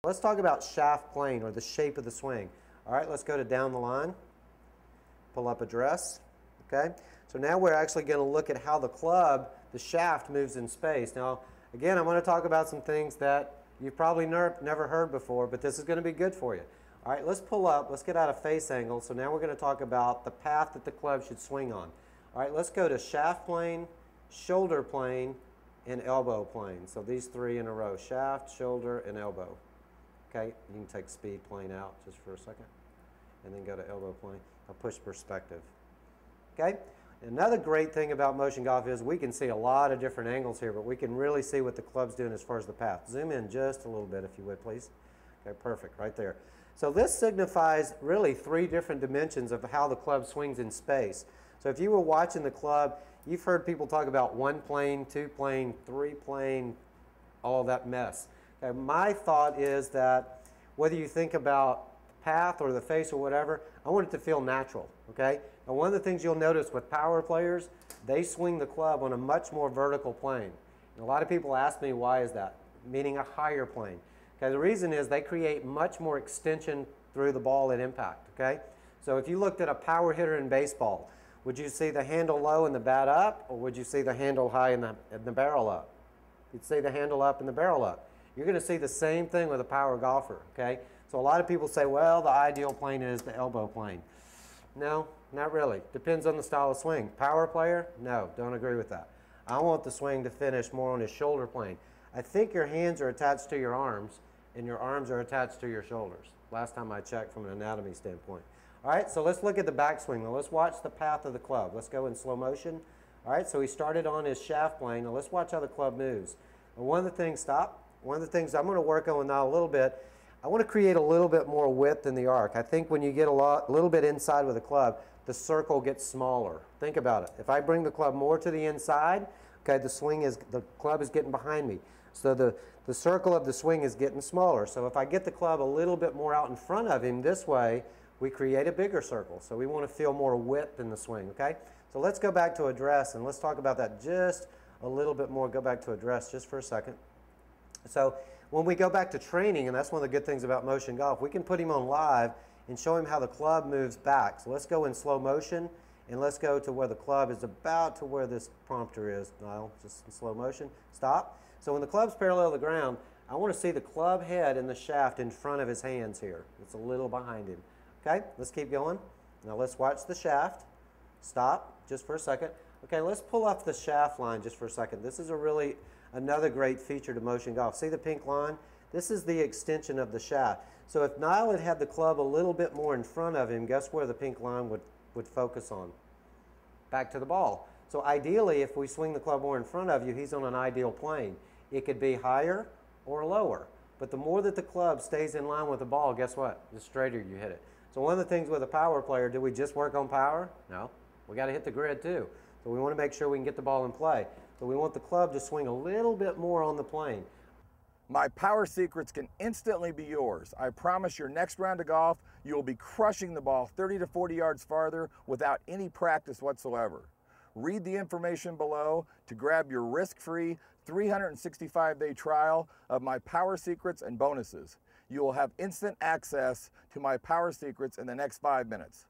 Let's talk about shaft plane, or the shape of the swing. All right, let's go to down the line. Pull up address. Okay, so now we're actually going to look at how the club, the shaft, moves in space. Now, again, I'm going to talk about some things that you've probably never heard before, but this is going to be good for you. All right, let's pull up. Let's get out of face angle. So now we're going to talk about the path that the club should swing on. All right, let's go to shaft plane, shoulder plane, and elbow plane. So these three in a row: shaft, shoulder, and elbow. Okay, you can take speed plane out just for a second, and then go to elbow plane. I'll push perspective. Okay, another great thing about motion golf is we can see a lot of different angles here, but we can really see what the club's doing as far as the path. Zoom in just a little bit, if you would, please. Okay, perfect, right there. So this signifies really three different dimensions of how the club swings in space. So if you were watching the club, you've heard people talk about one plane, two plane, three plane, all that mess. Okay, my thought is that whether you think about path or the face or whatever, I want it to feel natural. Okay? Now, one of the things you'll notice with power players, they swing the club on a much more vertical plane. And a lot of people ask me, why is that? Meaning a higher plane. Okay, the reason is they create much more extension through the ball at impact. Okay? So if you looked at a power hitter in baseball, would you see the handle low and the bat up, or would you see the handle high and the barrel up? You'd see the handle up and the barrel up. You're going to see the same thing with a power golfer. Okay? So a lot of people say, well, the ideal plane is the elbow plane. No, not really. Depends on the style of swing. Power player? No, don't agree with that. I want the swing to finish more on his shoulder plane. I think your hands are attached to your arms, and your arms are attached to your shoulders. Last time I checked from an anatomy standpoint. All right, so let's look at the backswing. Now let's watch the path of the club. Let's go in slow motion. All right, so he started on his shaft plane. Now let's watch how the club moves. And one of the things, stop. One of the things I'm going to work on now a little bit, I want to create a little bit more width in the arc. I think when you get a little bit inside with the club, the circle gets smaller. Think about it. If I bring the club more to the inside, okay, the club is getting behind me. So the circle of the swing is getting smaller. So if I get the club a little bit more out in front of him this way, we create a bigger circle. So we want to feel more width in the swing, okay? So let's go back to address, and let's talk about that just a little bit more. Go back to address just for a second. So when we go back to training, and that's one of the good things about motion golf, we can put him on live and show him how the club moves back. So let's go in slow motion, and let's go to where the club is about to where this prompter is. Niall, just in slow motion. Stop. So when the club's parallel to the ground, I want to see the club head and the shaft in front of his hands here. It's a little behind him. Okay, let's keep going. Now let's watch the shaft. Stop just for a second. Okay, let's pull off the shaft line just for a second. This is another great feature to motion golf. See the pink line? This is the extension of the shaft. So if Niall had had the club a little bit more in front of him, guess where the pink line would focus on? Back to the ball. So ideally, if we swing the club more in front of you, he's on an ideal plane. It could be higher or lower. But the more that the club stays in line with the ball, guess what? The straighter you hit it. So one of the things with a power player, do we just work on power? No. We got to hit the grid too. So we want to make sure we can get the ball in play. So we want the club to swing a little bit more on the plane. My power secrets can instantly be yours. I promise your next round of golf, you'll be crushing the ball 30 to 40 yards farther without any practice whatsoever. Read the information below to grab your risk-free 365-day trial of my power secrets and bonuses. You will have instant access to my power secrets in the next 5 minutes.